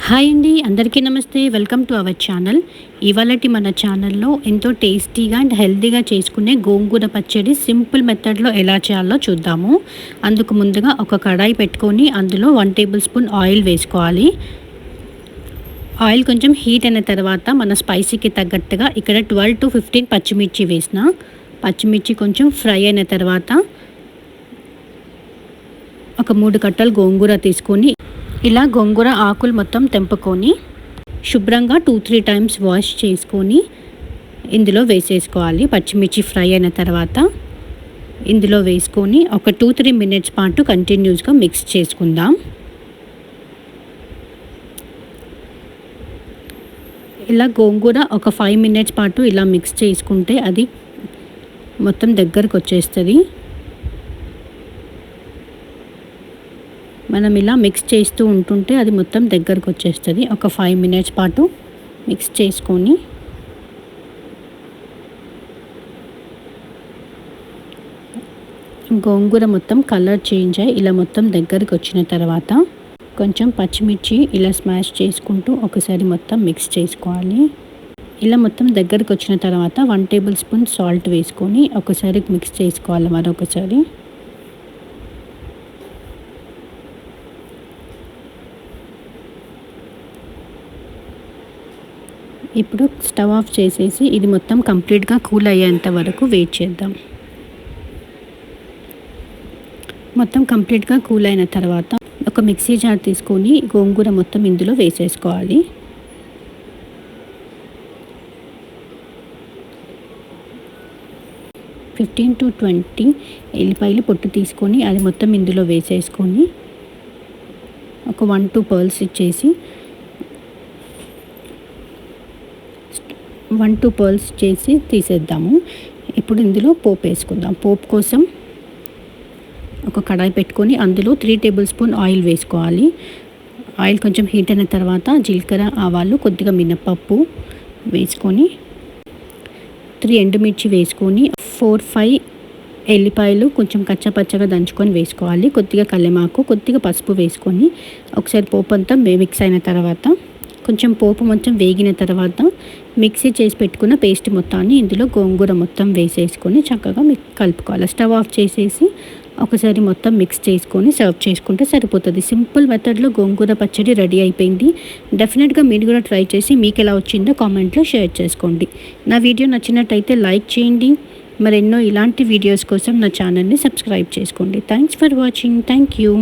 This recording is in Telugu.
హాయ్ అండి, అందరికీ నమస్తే. Welcome to our channel. ఇవాళటి మన ఛానల్లో ఎంతో టేస్టీగా అండ్ హెల్తీగా చేసుకునే గోంగూర పచ్చడి సింపుల్ మెథడ్లో ఎలా చేయాలో చూద్దాము. అందుకు ముందుగా ఒక కడాయి పెట్టుకొని అందులో 1 టేబుల్ స్పూన్ ఆయిల్ వేసుకోవాలి. ఆయిల్ కొంచెం హీట్ అయిన తర్వాత మన స్పైసీకి తగ్గట్టుగా ఇక్కడ 12 to 15 పచ్చిమిర్చి వేసిన. పచ్చిమిర్చి కొంచెం ఫ్రై అయిన తర్వాత ఒక 3 కట్టలు గోంగూర తీసుకొని ఇలా గోంగూర ఆకులు మొత్తం తెంపుకొని శుభ్రంగా 2-3 టైమ్స్ వాష్ చేసుకొని ఇందులో వేసేసుకోవాలి. పచ్చిమిర్చి ఫ్రై అయిన తర్వాత ఇందులో వేసుకొని ఒక 2-3 మినిట్స్ పాటు కంటిన్యూస్గా మిక్స్ చేసుకుందాం. ఇలా గోంగూర ఒక 5 మినిట్స్ పాటు ఇలా మిక్స్ చేసుకుంటే అది మొత్తం దగ్గరకు వచ్చేస్తుంది. మనం ఇలా మిక్స్ చేస్తూ ఉంటుంటే అది మొత్తం దగ్గరకు వచ్చేస్తుంది. ఒక 5 మినిట్స్ పాటు మిక్స్ చేసుకొని గోంగూర మొత్తం కలర్ చేంజ్ అయ్యి ఇలా మొత్తం దగ్గరకు వచ్చిన తర్వాత కొంచెం పచ్చిమిర్చి ఇలా స్మాష్ చేసుకుంటూ ఒకసారి మొత్తం మిక్స్ చేసుకోవాలి. ఇలా మొత్తం దగ్గరకు వచ్చిన తర్వాత 1 టేబుల్ స్పూన్ సాల్ట్ వేసుకొని ఒకసారి మిక్స్ చేసుకోవాలి. మరొకసారి ఇప్పుడు స్టవ్ ఆఫ్ చేసేసి ఇది మొత్తం కంప్లీట్గా కూల్ అయ్యేంత వరకు వెయిట్ చేద్దాం. మొత్తం కంప్లీట్గా కూల్ అయిన తర్వాత ఒక మిక్సీ జార్ తీసుకొని గోంగూర మొత్తం ఇందులో వేసేసుకోవాలి. ఒక 15 to 20 ఎల్లిపాయలు పొట్టు తీసుకొని అది మొత్తం ఇందులో వేసేసుకొని ఒక 1-2 పర్ల్స్ ఇచ్చేసి 1-2 పర్ల్స్ చేసి తీసేద్దాము. ఇప్పుడు ఇందులో పోపు వేసుకుందాం. పోపు కోసం ఒక కడాయి పెట్టుకొని అందులో 3 టేబుల్ స్పూన్ ఆయిల్ వేసుకోవాలి. ఆయిల్ కొంచెం హీట్ అయిన తర్వాత జీలకర్ర, ఆవాలు, కొద్దిగా మినపప్పు వేసుకొని 3 ఎండుమిర్చి వేసుకొని 4-5 ఎల్లిపాయలు కొంచెం కచ్చపచ్చగా దంచుకొని వేసుకోవాలి. కొద్దిగా కల్లెమాకు, కొద్దిగా పసుపు వేసుకొని ఒకసారి పోపు అంతా మిక్స్ అయిన తర్వాత కొంచెం పోపు మొత్తం వేగిన తర్వాత మిక్సీ చేసి పెట్టుకున్న పేస్ట్ మొత్తాన్ని ఇందులో గోంగూర మొత్తం వేసేసుకొని చక్కగా కలుపుకోవాలి. స్టవ్ ఆఫ్ చేసేసి ఒకసారి మొత్తం మిక్స్ చేసుకొని సర్వ్ చేసుకుంటే సరిపోతుంది. సింపుల్ మెథడ్లో గోంగూర పచ్చడి రెడీ అయిపోయింది. డెఫినెట్గా మీరు కూడా ట్రై చేసి మీకు ఎలా వచ్చిందో కామెంట్లో షేర్ చేసుకోండి. నా వీడియో నచ్చినట్టయితే లైక్ చేయండి. మరెన్నో ఇలాంటి వీడియోస్ కోసం నా ఛానల్ని సబ్స్క్రైబ్ చేసుకోండి. Thanks for watching. Thank you.